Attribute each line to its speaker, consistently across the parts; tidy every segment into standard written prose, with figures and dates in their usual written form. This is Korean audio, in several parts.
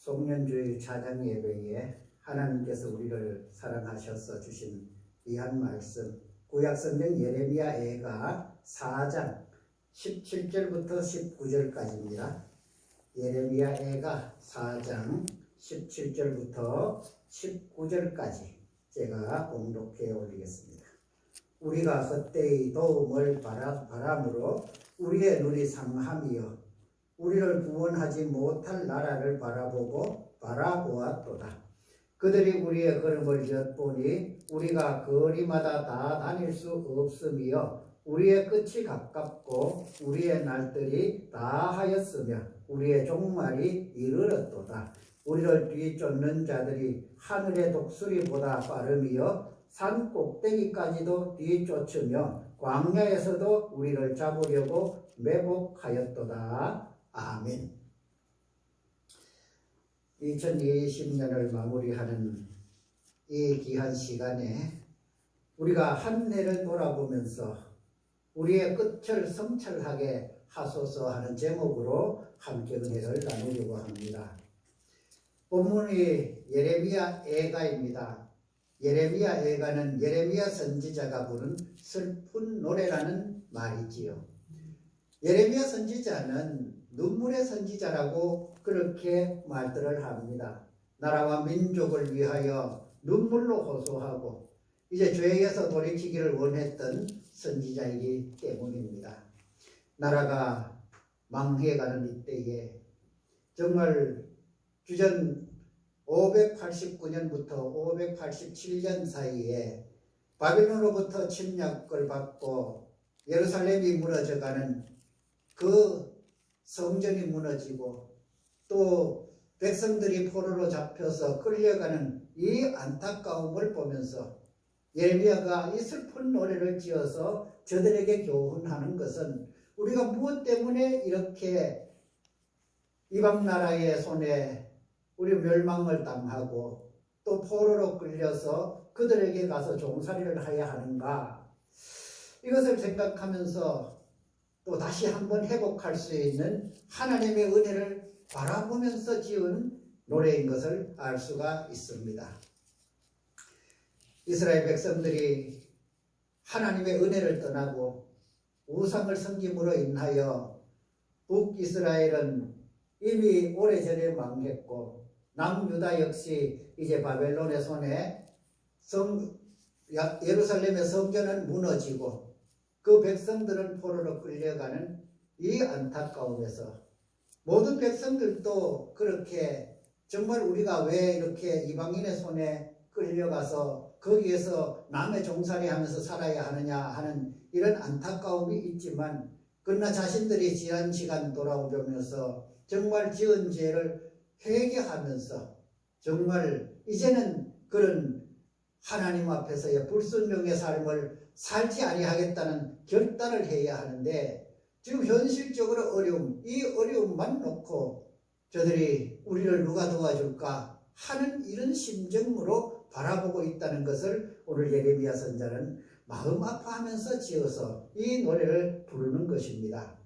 Speaker 1: 송년주의 차장 예배에 하나님께서 우리를 사랑하셔서 주신 귀한 말씀, 구약성경 예레미야 애가 4장 17절부터 19절까지입니다. 예레미야 애가 4장 17절부터 19절까지 제가 봉독해 올리겠습니다. 우리가 그때의 도움을 바람으로 우리의 눈이 상함이여 우리를 구원하지 못할 나라를 바라보았도다. 그들이 우리의 걸음을 엿보니 우리가 거리마다 다 다닐 수 없으며 우리의 끝이 가깝고 우리의 날들이 다하였으며 우리의 종말이 이르렀도다. 우리를 뒤쫓는 자들이 하늘의 독수리보다 빠르며 산 꼭대기까지도 뒤쫓으며 광야에서도 우리를 잡으려고 매복하였도다. 아멘. 2020년을 마무리하는 이 귀한 시간에 우리가 한 해를 돌아보면서 우리의 끝을 성찰하게 하소서 하는 제목으로 함께 은혜를 나누려고 합니다. 본문이 예레미야 애가입니다. 예레미야 애가는 예레미야 선지자가 부른 슬픈 노래라는 말이지요. 예레미야 선지자는 눈물의 선지자라고 그렇게 말들을 합니다. 나라와 민족을 위하여 눈물로 호소하고 이제 죄에서 돌이키기를 원했던 선지자이기 때문입니다. 나라가 망해가는 이때에 정말 주전 589년부터 587년 사이에 바벨론으로부터 침략을 받고 예루살렘이 무너져가는 그 성전이 무너지고 또 백성들이 포로로 잡혀서 끌려가는 이 안타까움을 보면서 예레미야가 이 슬픈 노래를 지어서 저들에게 교훈하는 것은 우리가 무엇 때문에 이렇게 이방 나라의 손에 우리 멸망을 당하고 또 포로로 끌려서 그들에게 가서 종살이를 해야 하는가, 이것을 생각하면서 또 다시 한번 회복할 수 있는 하나님의 은혜를 바라보면서 지은 노래인 것을 알 수가 있습니다. 이스라엘 백성들이 하나님의 은혜를 떠나고 우상을 섬김으로 인하여 북이스라엘은 이미 오래전에 망했고 남유다 역시 이제 바벨론의 손에 예루살렘의 성전은 무너지고 그 백성들은 포로로 끌려가는 이 안타까움에서 모든 백성들도 그렇게 정말 우리가 왜 이렇게 이방인의 손에 끌려가서 거기에서 남의 종살이 하면서 살아야 하느냐 하는 이런 안타까움이 있지만, 그러나 자신들이 지난 시간 돌아오면서 정말 지은 죄를 회개하면서 정말 이제는 그런 하나님 앞에서의 불순종의 삶을 살지 아니하겠다는 결단을 해야 하는데, 지금 현실적으로 이 어려움만 놓고 저들이 우리를 누가 도와줄까 하는 이런 심정으로 바라보고 있다는 것을 오늘 예레미야 선자는 마음 아파하면서 지어서 이 노래를 부르는 것입니다.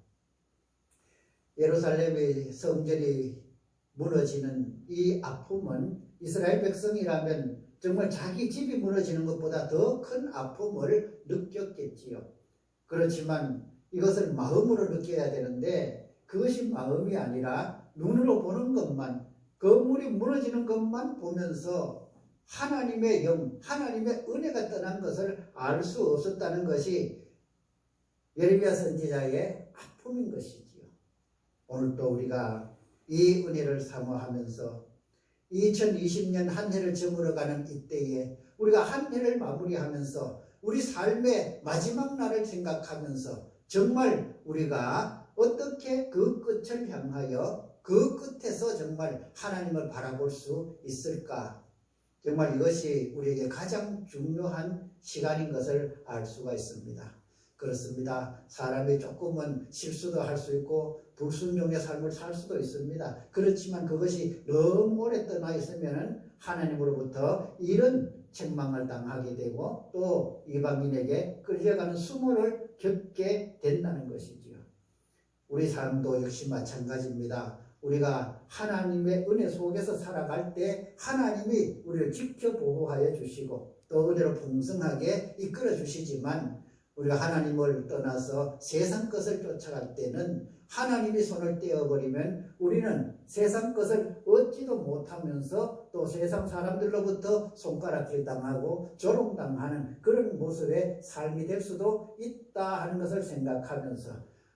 Speaker 1: 예루살렘의 성전이 무너지는 이 아픔은 이스라엘 백성이라면 정말 자기 집이 무너지는 것보다 더 큰 아픔을 느꼈겠지요. 그렇지만 이것을 마음으로 느껴야 되는데 그것이 마음이 아니라 눈으로 보는 것만, 건물이 무너지는 것만 보면서 하나님의 영, 하나님의 은혜가 떠난 것을 알 수 없었다는 것이 예레미야 선지자의 아픔인 것이지요. 오늘도 우리가 이 은혜를 사모하면서 2020년 한 해를 저물어가는 이때에 우리가 한 해를 마무리하면서 우리 삶의 마지막 날을 생각하면서 정말 우리가 어떻게 그 끝을 향하여 그 끝에서 정말 하나님을 바라볼 수 있을까, 정말 이것이 우리에게 가장 중요한 시간인 것을 알 수가 있습니다. 그렇습니다. 사람이 조금은 실수도 할 수 있고 불순종의 삶을 살 수도 있습니다. 그렇지만 그것이 너무 오래 떠나 있으면 하나님으로부터 이런 책망을 당하게 되고 또 이방인에게 끌려가는 수모를 겪게 된다는 것이지요. 우리 삶도 역시 마찬가지입니다. 우리가 하나님의 은혜 속에서 살아갈 때 하나님이 우리를 지켜 보호하여 주시고 또 은혜로 풍성하게 이끌어 주시지만 우리가 하나님을 떠나서 세상 것을 쫓아갈 때는 하나님이 손을 떼어버리면 우리는 세상 것을 얻지도 못하면서 또 세상 사람들로부터 손가락질 당하고 조롱당하는 그런 모습의 삶이 될 수도 있다 하는 것을 생각하면서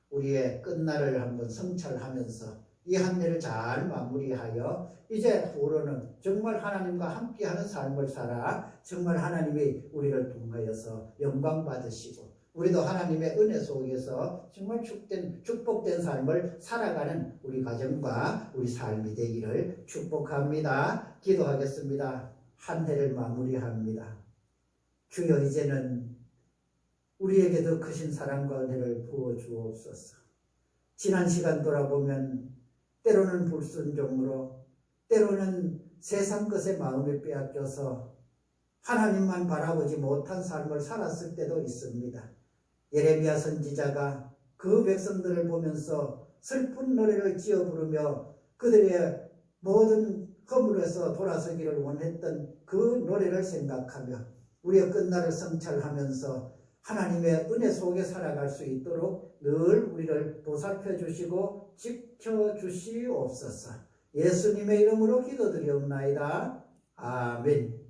Speaker 1: 우리의 끝날을 한번 성찰하면서 이 한 해를 잘 마무리하여 이제 후로는 정말 하나님과 함께하는 삶을 살아 정말 하나님이 우리를 통하여서 영광 받으시고 우리도 하나님의 은혜 속에서 정말 축복된 삶을 살아가는 우리 가정과 우리 삶이 되기를 축복합니다. 기도하겠습니다. 한 해를 마무리합니다. 주여 이제는 우리에게 더 크신 사랑과 은혜를 부어 주옵소서. 지난 시간 돌아보면 때로는 불순종으로 때로는 세상 것에 마음을 빼앗겨서 하나님만 바라보지 못한 삶을 살았을 때도 있습니다. 예레미야 선지자가 그 백성들을 보면서 슬픈 노래를 지어 부르며 그들의 모든 허물에서 돌아서기를 원했던 그 노래를 생각하며 우리의 끝날을 성찰하면서 하나님의 은혜 속에 살아갈 수 있도록 늘 우리를 보살펴 주시고 지켜 주시옵소서. 예수님의 이름으로 기도드리옵나이다. 아멘.